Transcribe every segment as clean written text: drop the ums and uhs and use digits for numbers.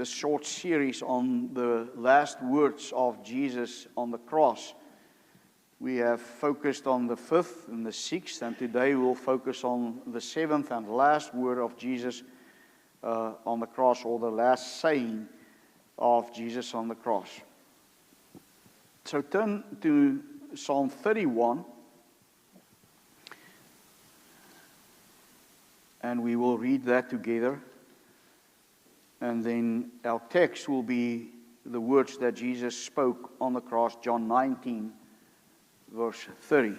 this short series on the last words of Jesus on the cross. We have focused on the fifth and the sixth, and today we'll focus on the seventh and last word of Jesus on the cross, or the last saying of Jesus on the cross. So turn to Psalm 31, and we will read that together. And then our text will be the words that Jesus spoke on the cross, John 19, verse 30.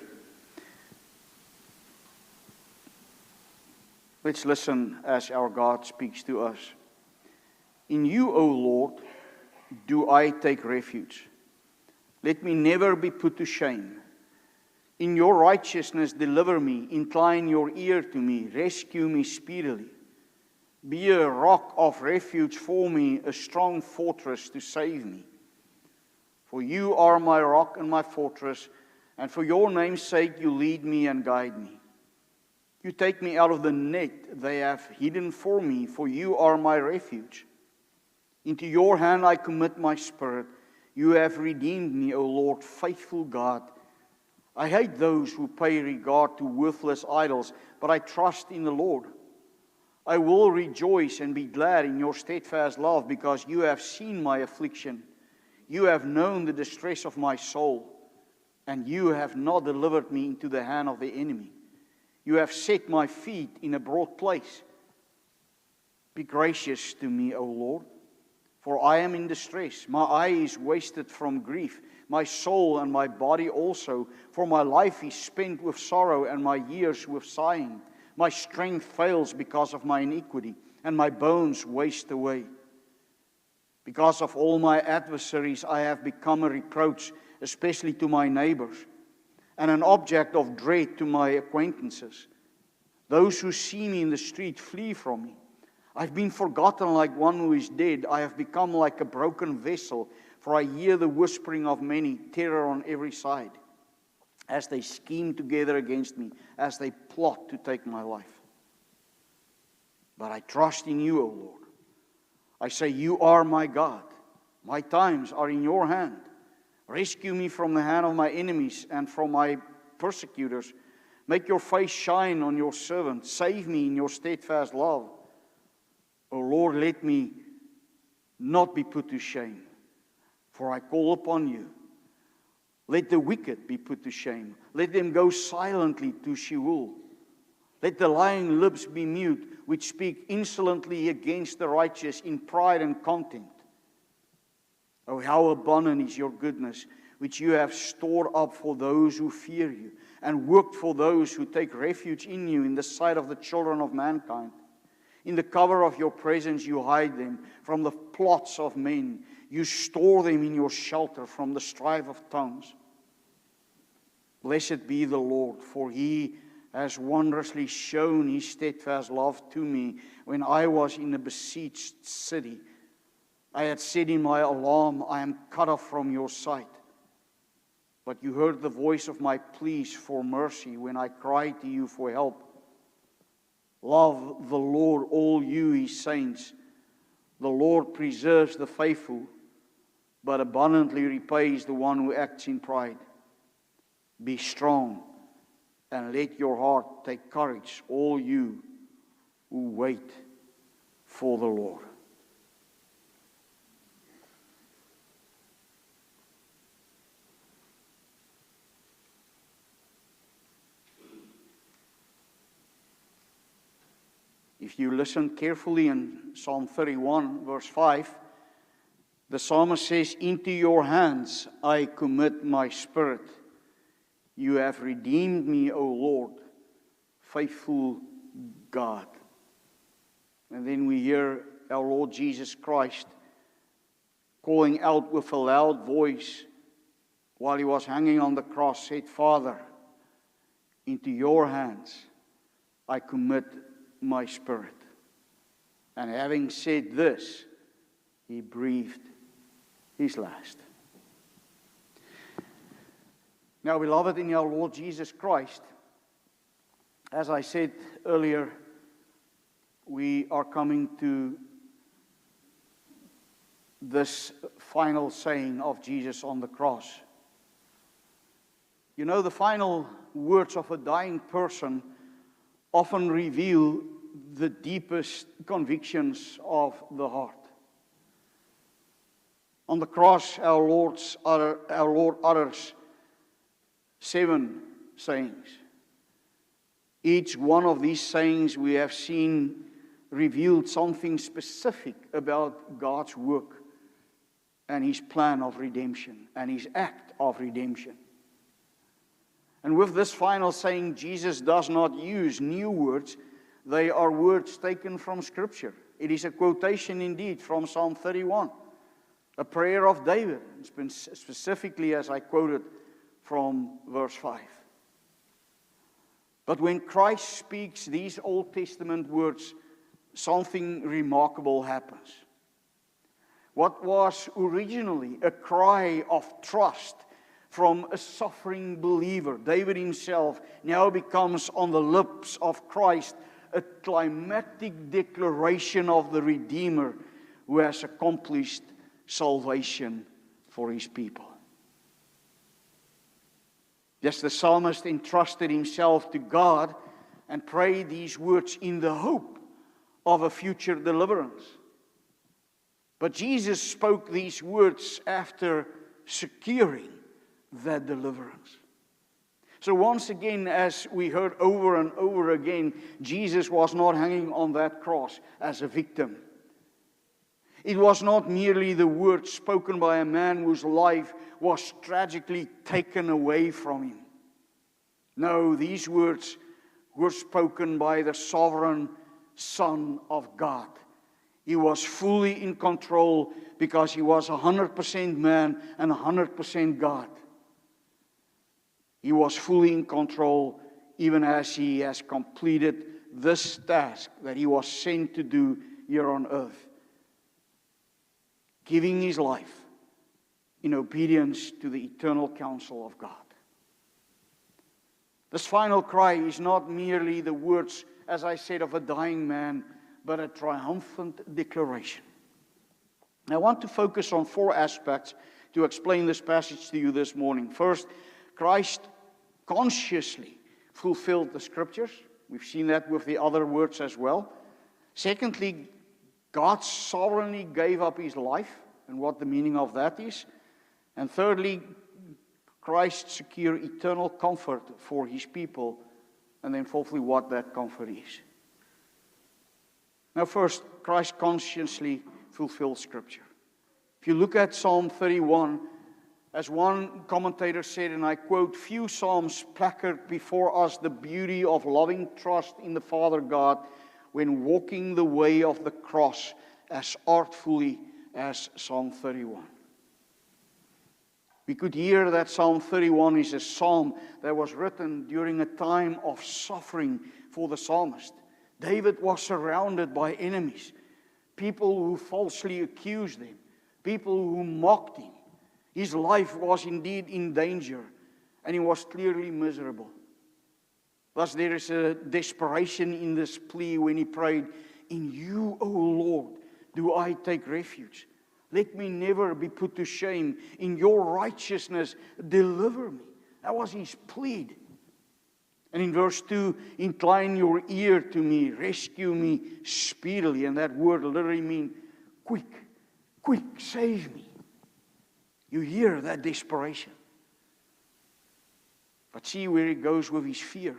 Let's listen as our God speaks to us. In you, O Lord, do I take refuge. Let me never be put to shame. In your righteousness deliver me. Incline your ear to me. Rescue me speedily. Be a rock of refuge for me, a strong fortress to save me. For you are my rock and my fortress, and for your name's sake you lead me and guide me. You take me out of the net they have hidden for me, for you are my refuge. Into your hand I commit my spirit. You have redeemed me, O Lord, faithful God. I hate those who pay regard to worthless idols, but I trust in the Lord. I will rejoice and be glad in your steadfast love, because you have seen my affliction. You have known the distress of my soul, and you have not delivered me into the hand of the enemy. You have set my feet in a broad place. Be gracious to me, O Lord, for I am in distress. My eye is wasted from grief, my soul and my body also, for my life is spent with sorrow and my years with sighing. My strength fails because of my iniquity, and my bones waste away. Because of all my adversaries, I have become a reproach, especially to my neighbors, and an object of dread to my acquaintances. Those who see me in the street flee from me. I've been forgotten like one who is dead. I have become like a broken vessel, for I hear the whispering of many, terror on every side, as they scheme together against me, as they plot to take my life. But I trust in you, O Lord. I say, you are my God. My times are in your hand. Rescue me from the hand of my enemies and from my persecutors. Make your face shine on your servant. Save me in your steadfast love. O Lord, let me not be put to shame, for I call upon you. Let the wicked be put to shame. Let them go silently to Sheol. Let the lying lips be mute, which speak insolently against the righteous in pride and contempt. Oh, how abundant is your goodness, which you have stored up for those who fear you, and worked for those who take refuge in you in the sight of the children of mankind. In the cover of your presence you hide them from the plots of men. You store them in your shelter from the strife of tongues. Blessed be the Lord, for he has wondrously shown his steadfast love to me when I was in a besieged city. I had said in my alarm, I am cut off from your sight. But you heard the voice of my pleas for mercy when I cried to you for help. Love the Lord, all you his saints. The Lord preserves the faithful, but abundantly repays the one who acts in pride. Be strong, and let your heart take courage, all you who wait for the Lord. If you listen carefully in Psalm 31, verse 5, the psalmist says, into your hands I commit my spirit. You have redeemed me, O Lord, faithful God. And then we hear our Lord Jesus Christ calling out with a loud voice while he was hanging on the cross, said, Father, into your hands I commit my spirit. And having said this, he breathed his last. Now, beloved in our Lord Jesus Christ, as I said earlier, we are coming to this final saying of Jesus on the cross. You know, the final words of a dying person often reveal the deepest convictions of the heart. On the cross, our Lord utters 7 sayings. Each one of these sayings we have seen revealed something specific about God's work and His plan of redemption and His act of redemption. And with this final saying, Jesus does not use new words. They are words taken from Scripture. It is a quotation indeed from Psalm 31, a prayer of David, specifically as I quoted from verse 5. But when Christ speaks these Old Testament words, something remarkable happens. What was originally a cry of trust from a suffering believer, David himself, now becomes on the lips of Christ a climactic declaration of the Redeemer who has accomplished salvation for His people. Yes, the psalmist entrusted himself to God and prayed these words in the hope of a future deliverance. But Jesus spoke these words after securing that deliverance. So once again, as we heard over and over again, Jesus was not hanging on that cross as a victim. It was not merely the words spoken by a man whose life was tragically taken away from him. No, these words were spoken by the sovereign Son of God. He was fully in control because He was 100% man and 100% God. He was fully in control even as He has completed this task that He was sent to do here on earth, giving His life in obedience to the eternal counsel of God. This final cry is not merely the words, as I said, of a dying man, but a triumphant declaration. I want to focus on 4 aspects to explain this passage to you this morning. First, Christ consciously fulfilled the Scriptures. We've seen that with the other words as well. Secondly, God sovereignly gave up His life, and what the meaning of that is. And thirdly, Christ secured eternal comfort for His people, and then fourthly, what that comfort is. Now first, Christ consciously fulfilled Scripture. If you look at Psalm 31, as one commentator said, and I quote, "Few psalms placard before us the beauty of loving trust in the Father God when walking the way of the cross as artfully as Psalm 31." We could hear that Psalm 31 is a psalm that was written during a time of suffering for the psalmist. David was surrounded by enemies, people who falsely accused him, people who mocked him. His life was indeed in danger, and he was clearly miserable. Thus there is a desperation in this plea when he prayed, "In you, O Lord, do I take refuge. Let me never be put to shame. In your righteousness, deliver me." That was his plea. And in verse 2, "Incline your ear to me, rescue me speedily." And that word literally means quick, quick, save me. You hear that desperation. But see where it goes with his fear.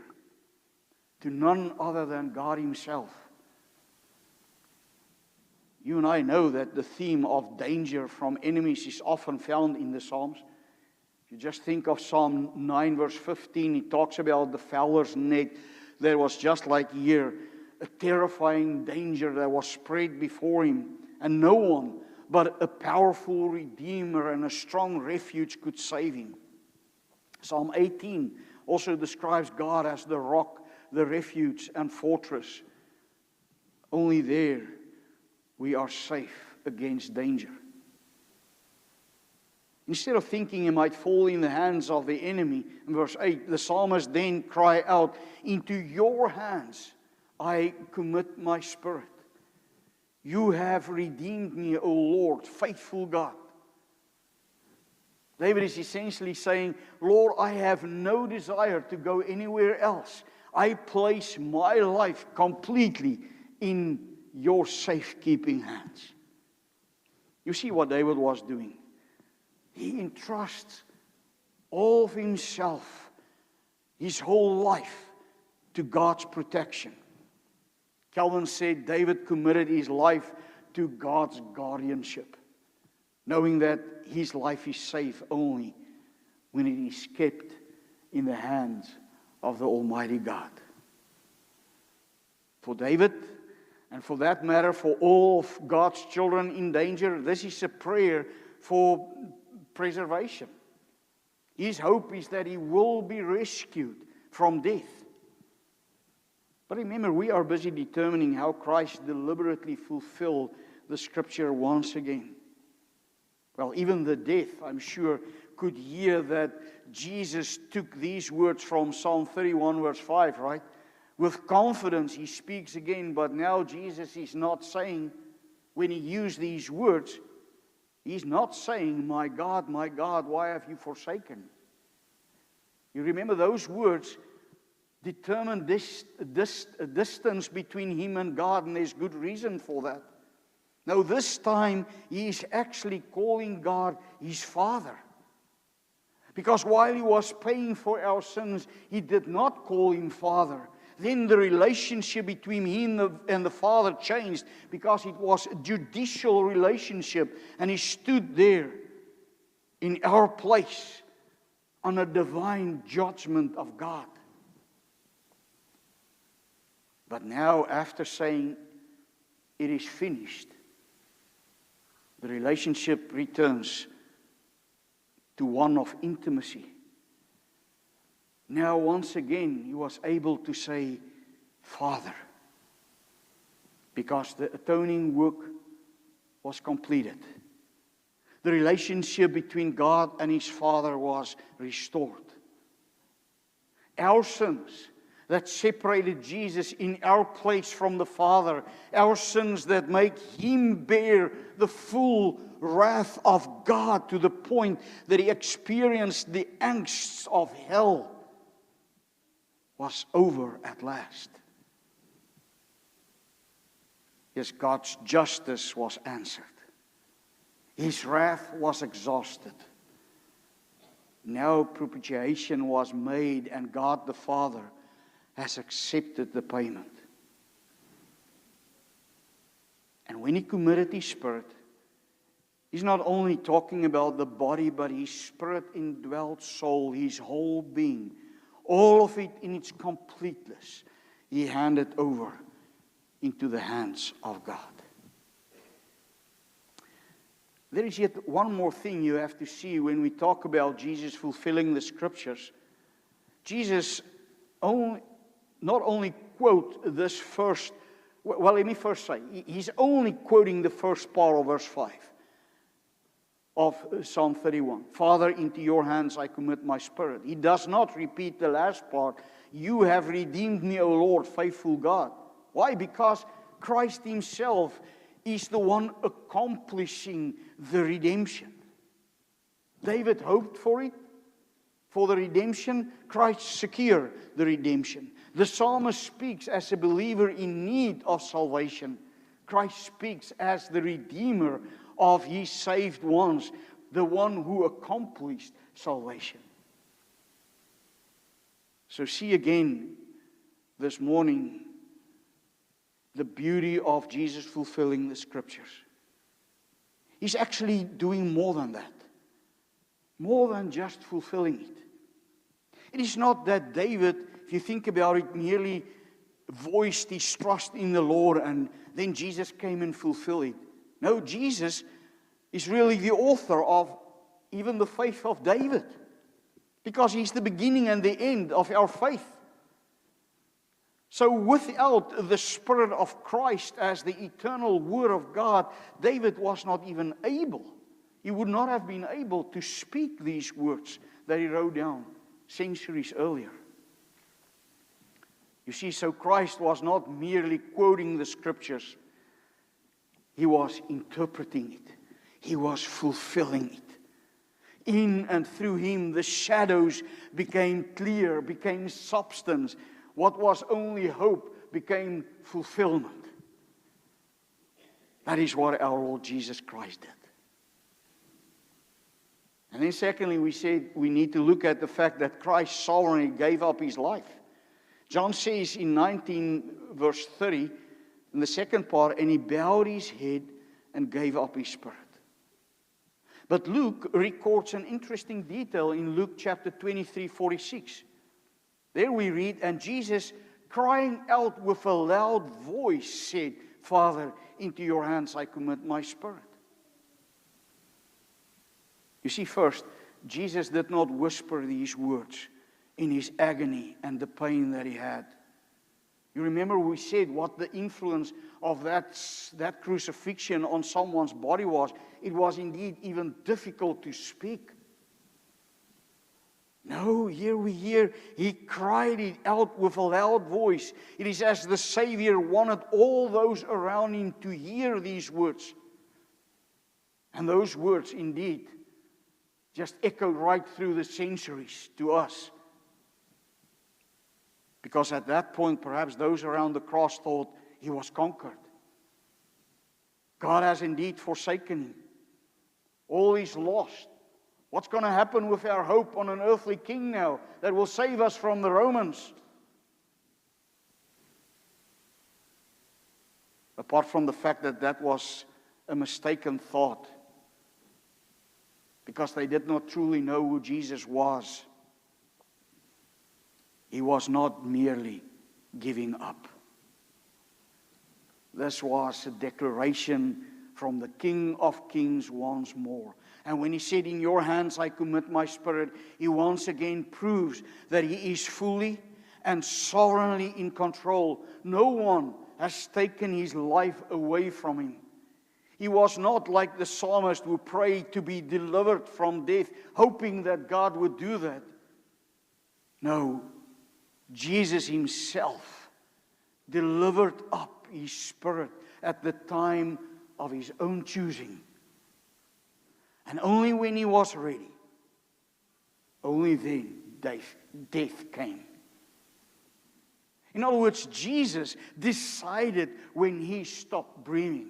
To none other than God Himself. You and I know that the theme of danger from enemies is often found in the Psalms. If you just think of Psalm 9 verse 15, it talks about the fowler's net. There was just like here, a terrifying danger that was spread before him. And no one but a powerful Redeemer and a strong refuge could save him. Psalm 18 also describes God as the rock, the refuge and fortress. Only there we are safe against danger. Instead of thinking he might fall in the hands of the enemy, in verse 8, the psalmist then cry out, "Into your hands I commit my spirit." You have redeemed me, O Lord, faithful God. David is essentially saying, Lord, I have no desire to go anywhere else. I place my life completely in your safekeeping hands. You see what David was doing? He entrusts all of himself, his whole life, to God's protection. Calvin said David committed his life to God's guardianship, knowing that his life is safe only when it is kept in the hands of the Almighty God. For David, and for that matter, for all of God's children in danger, this is a prayer for preservation. His hope is that he will be rescued from death. But remember, we are busy determining how Christ deliberately fulfilled the Scripture once again. Well, even the deaf, I'm sure, could hear that Jesus took these words from Psalm 31, verse 5, right? With confidence, he speaks again, but now Jesus is not saying, when he used these words, he's not saying, my God, why have you forsaken me? You remember those words determined this distance between him and God, and there's good reason for that. Now this time, he is actually calling God his Father. Because while he was paying for our sins, he did not call him Father. Then the relationship between him and the Father changed, because it was a judicial relationship, and he stood there in our place on a divine judgment of God. But now, after saying, it is finished, the relationship returns to one of intimacy. Now, once again, he was able to say, Father, because the atoning work was completed. The relationship between God and his Father was restored. Our sins that separated Jesus in our place from the Father, our sins that make him bear the full wrath of God to the point that he experienced the angst of hell, was over at last. Yes, God's justice was answered. His wrath was exhausted. Now propitiation was made, and God the Father has accepted the payment. And when he committed his spirit, he's not only talking about the body, but his spirit indwelt soul, his whole being, all of it in its completeness, he handed over into the hands of God. There is yet one more thing you have to see when we talk about Jesus fulfilling the Scriptures. Jesus not only quote this first, well, let me first say, he's only quoting the first part of verse 5 of Psalm 31. Father, into your hands I commit my spirit. He does not repeat the last part. You have redeemed me, O Lord, faithful God. Why? Because Christ himself is the one accomplishing the redemption. David hoped for it, for the redemption. Christ secured the redemption. The psalmist speaks as a believer in need of salvation. Christ speaks as the Redeemer of his saved ones, the one who accomplished salvation. So see again this morning the beauty of Jesus fulfilling the Scriptures. He's actually doing more than that. More than just fulfilling it. It is not that David, if you think about it, merely voiced his trust in the Lord and then Jesus came and fulfilled it. No, Jesus is really the author of even the faith of David, because he's the beginning and the end of our faith. So without the Spirit of Christ as the eternal Word of God, David was not even able. He would not have been able to speak these words that he wrote down centuries earlier. You see, so Christ was not merely quoting the Scriptures. He was interpreting it. He was fulfilling it. In and through him, the shadows became clear, became substance. What was only hope became fulfillment. That is what our Lord Jesus Christ did. And then secondly, we said we need to look at the fact that Christ sovereignly gave up his life. John says in 19 verse 30, in the second part, and he bowed his head and gave up his spirit. But Luke records an interesting detail in Luke chapter 23:46. There we read, and Jesus, crying out with a loud voice, said, Father, into your hands I commit my spirit. You see, first, Jesus did not whisper these words in his agony and the pain that he had. You remember we said what the influence of that crucifixion on someone's body was. It was indeed even difficult to speak. No, here we hear he cried it out with a loud voice. It is as the Savior wanted all those around him to hear these words. And those words indeed just echoed right through the centuries to us. Because at that point, perhaps those around the cross thought he was conquered. God has indeed forsaken him. All is lost. What's going to happen with our hope on an earthly king now that will save us from the Romans? Apart from the fact that that was a mistaken thought, because they did not truly know who Jesus was. He was not merely giving up. This was a declaration from the King of Kings once more. And when he said, in your hands I commit my spirit, he once again proves that he is fully and sovereignly in control. No one has taken his life away from him. He was not like the psalmist who prayed to be delivered from death, hoping that God would do that. No, Jesus himself delivered up his spirit at the time of his own choosing. And only when he was ready, only then death came. In other words, Jesus decided when he stopped breathing.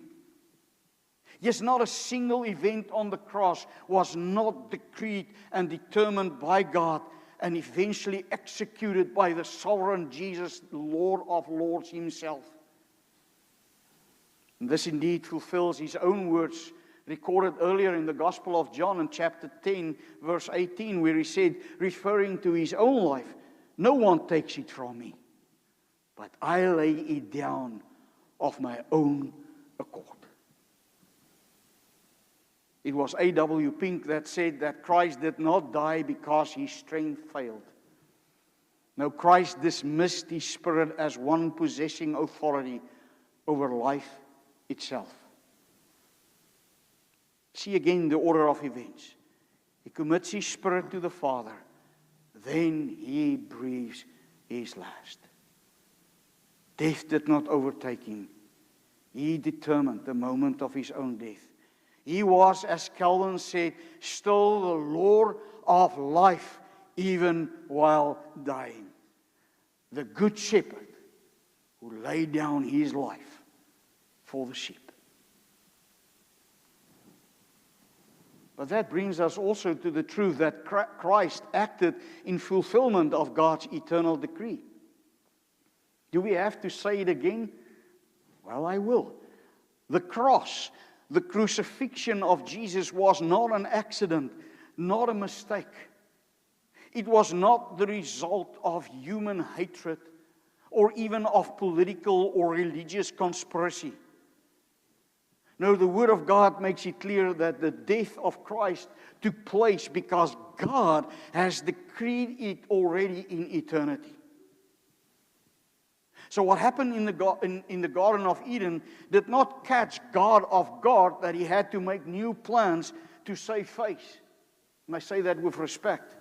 Yes, not a single event on the cross was not decreed and determined by God and eventually executed by the sovereign Jesus, Lord of Lords himself. And this indeed fulfills his own words recorded earlier in the Gospel of John in chapter 10, verse 18, where he said, referring to his own life, no one takes it from me, but I lay it down of my own accord. It was A.W. Pink that said that Christ did not die because his strength failed. No, Christ dismissed his spirit as one possessing authority over life itself. See again the order of events. He commits his spirit to the Father. Then he breathes his last. Death did not overtake him. He determined the moment of his own death. He was, as Calvin said, still the Lord of life, even while dying. The good shepherd who laid down his life for the sheep. But that brings us also to the truth that Christ acted in fulfillment of God's eternal decree. Do we have to say it again? Well, I will. The cross, the crucifixion of Jesus was not an accident, not a mistake. It was not the result of human hatred or even of political or religious conspiracy. No, the Word of God makes it clear that the death of Christ took place because God has decreed it already in eternity. So what happened in the Garden of Eden did not catch God off guard that he had to make new plans to save face. And I say that with respect.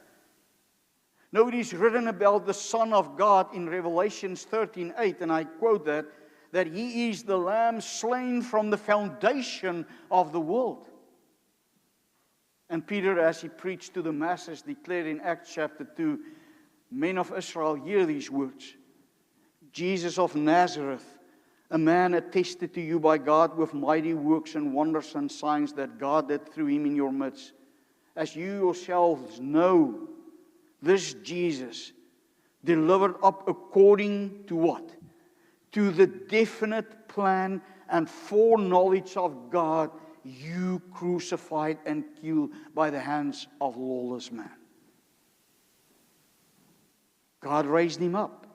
No, it is written about the Son of God in Revelation 13:8, and I quote that that He is the Lamb slain from the foundation of the world. And Peter, as he preached to the masses, declared in Acts chapter 2, "Men of Israel, hear these words. Jesus of Nazareth, a man attested to you by God with mighty works and wonders and signs that God did through Him in your midst. As you yourselves know, this Jesus, delivered up according to what? To the definite plan and foreknowledge of God, you crucified and killed by the hands of lawless man. God raised Him up,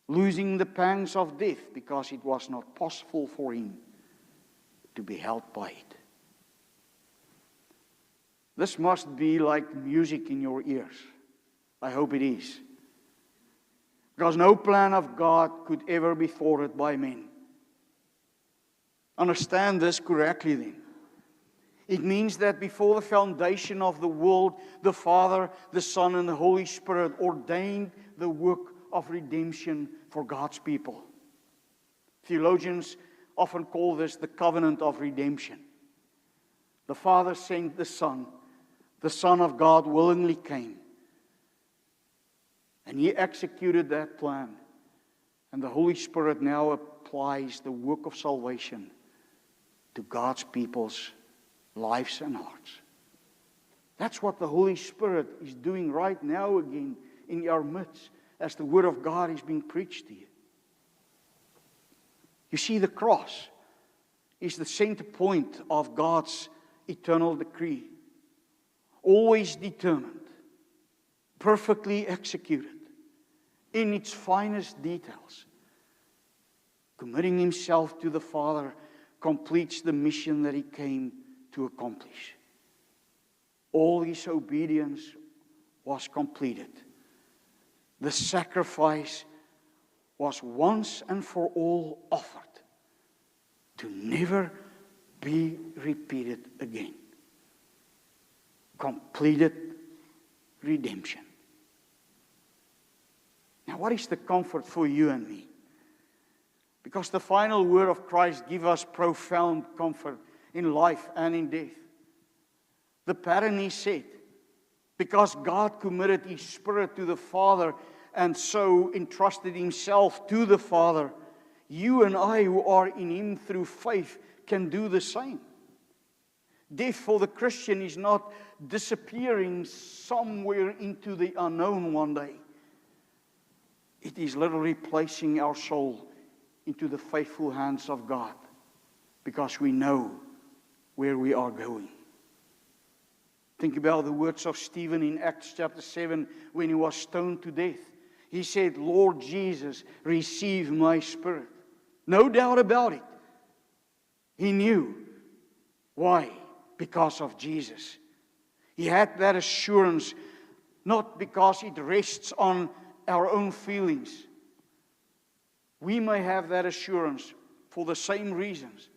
losing the pangs of death, because it was not possible for Him to be held by it." This must be like music in your ears. I hope it is. Because no plan of God could ever be thwarted by men. Understand this correctly then. It means that before the foundation of the world, the Father, the Son, and the Holy Spirit ordained the work of redemption for God's people. Theologians often call this the covenant of redemption. The Father sent the Son of God willingly came. And He executed that plan. And the Holy Spirit now applies the work of salvation to God's people's lives and hearts. That's what the Holy Spirit is doing right now again in our midst as the Word of God is being preached to you. You see, the cross is the center point of God's eternal decree. Always determined, perfectly executed, in its finest details. Committing Himself to the Father completes the mission that He came to accomplish. All His obedience was completed. The sacrifice was once and for all offered to never be repeated again. Completed redemption. Now, what is the comfort for you and me? Because the final word of Christ gives us profound comfort in life and in death. The pattern is set. Because God committed His Spirit to the Father and so entrusted Himself to the Father, you and I who are in Him through faith can do the same. Death for the Christian is not disappearing somewhere into the unknown one day. It is literally placing our soul into the faithful hands of God, because we know where we are going. Think about the words of Stephen in Acts chapter 7 when he was stoned to death. He said, "Lord Jesus, receive my spirit." No doubt about it. He knew. Why? Because of Jesus. He had that assurance, not because it rests on our own feelings. We may have that assurance for the same reasons.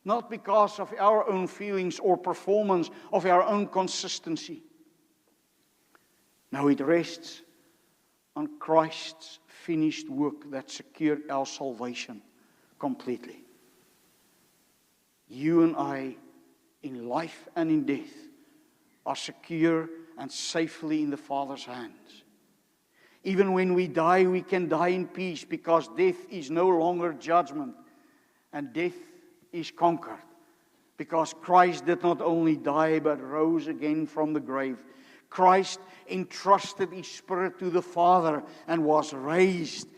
Not because of our own feelings or performance of our own consistency. No, it rests on Christ's finished work that secured our salvation completely. You and I, in life and in death, are secure and safely in the Father's hands. Even when we die, we can die in peace, because death is no longer judgment, and death is conquered, because Christ did not only die but rose again from the grave. Christ entrusted His Spirit to the Father and was raised.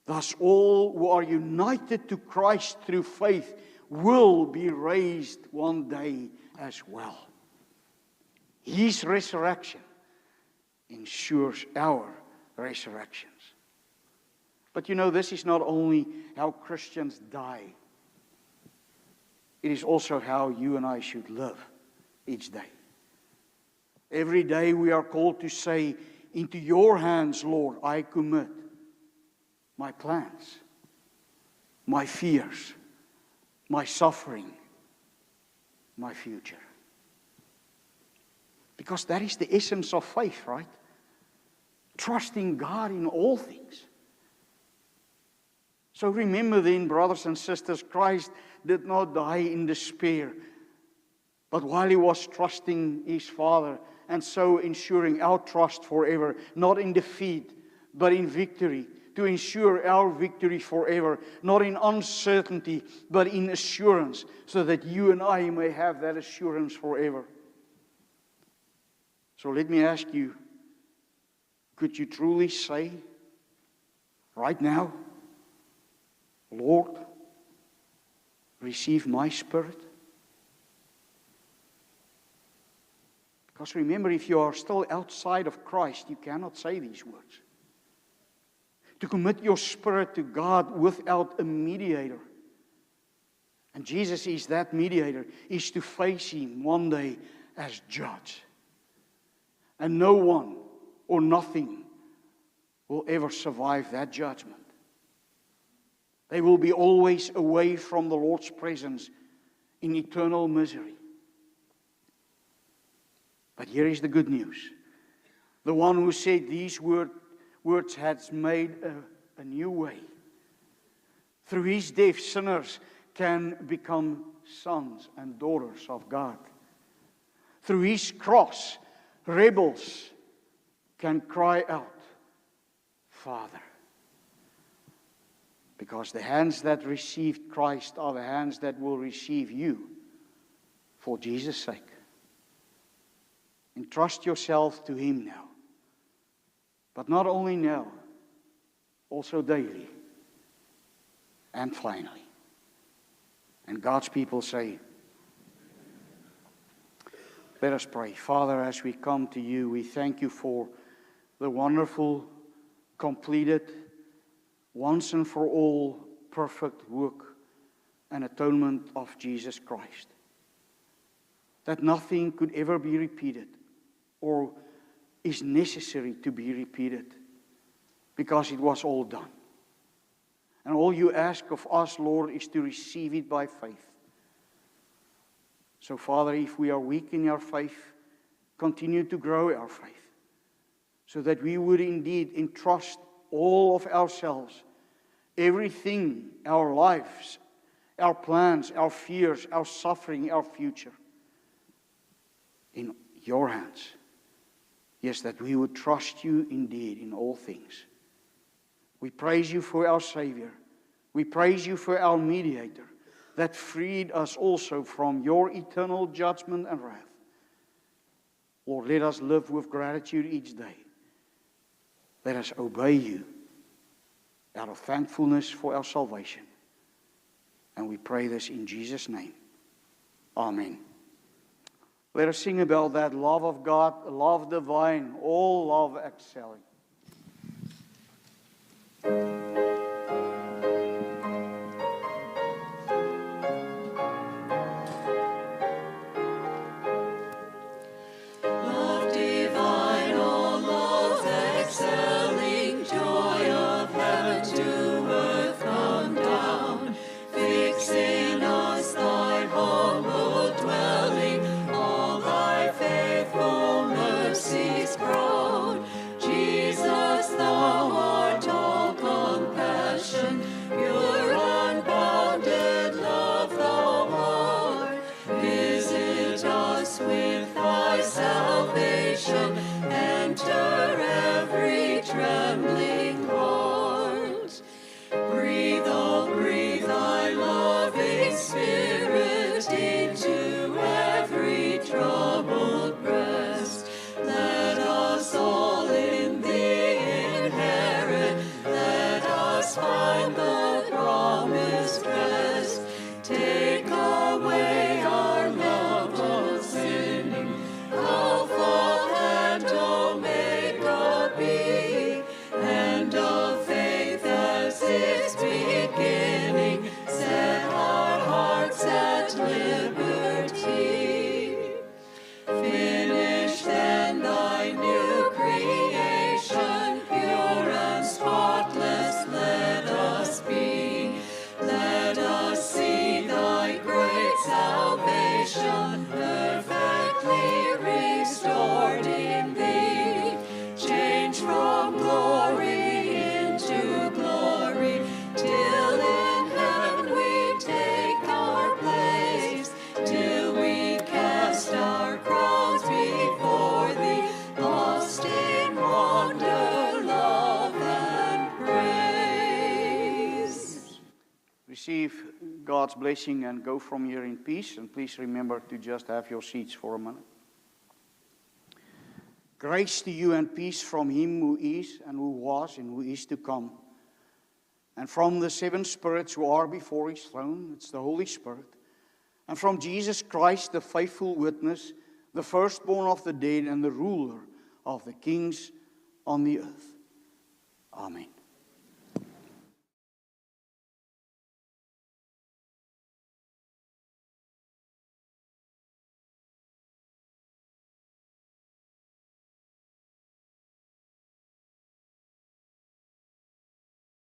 Thus all who are united to Christ through faith will be raised one day as well. His resurrection ensures our resurrections. But you know, this is not only how Christians die. It is also how you and I should live each day. Every day we are called to say, "Into your hands, Lord, I commit my plans, my fears, my suffering, my future." Because that is the essence of faith, right? Trusting God in all things. So remember then, brothers and sisters, Christ did not die in despair, but while he was trusting his Father, and so ensuring our trust forever, not in defeat, but in victory, to ensure our victory forever, not in uncertainty, but in assurance, so that you and I may have that assurance forever. So let me ask you, could you truly say, right now, Lord, receive my spirit? Because remember, if you are still outside of Christ, you cannot say these words. To commit your spirit to God without a mediator. And Jesus is that mediator, is to face him one day as judge. And no one or nothing will ever survive that judgment. They will be always away from the Lord's presence in eternal misery. But here is the good news. The one who said these words has made a new way. Through his death, sinners can become sons and daughters of God. Through his cross, rebels can cry out, Father. Because the hands that received Christ are the hands that will receive you for Jesus' sake. Entrust yourself to him now. But not only now, also daily. And finally. And God's people say, let us pray. Father, as we come to you, we thank you for the wonderful, completed, once and for all, perfect work and atonement of Jesus Christ. That nothing could ever be repeated or is necessary to be repeated, because it was all done. And all you ask of us, Lord, is to receive it by faith. So, Father, if we are weak in our faith, continue to grow our faith, so that we would indeed entrust all of ourselves, everything, our lives, our plans, our fears, our suffering, our future, in your hands. Yes, that we would trust you indeed in all things. We praise you for our Savior. We praise you for our mediator that freed us also from your eternal judgment and wrath. Lord, let us live with gratitude each day. Let us obey you out of thankfulness for our salvation. And we pray this in Jesus' name. Amen. Let us sing about that love of God, love divine, all love excelling. Take away our love of sin. receive God's blessing and go from here in peace. And please remember to just have your seats for a minute. Grace to you and peace from Him who is and who was and who is to come. And from the seven spirits who are before His throne, it's the Holy Spirit. And from Jesus Christ, the faithful witness, the firstborn of the dead and the ruler of the kings on the earth. Amen.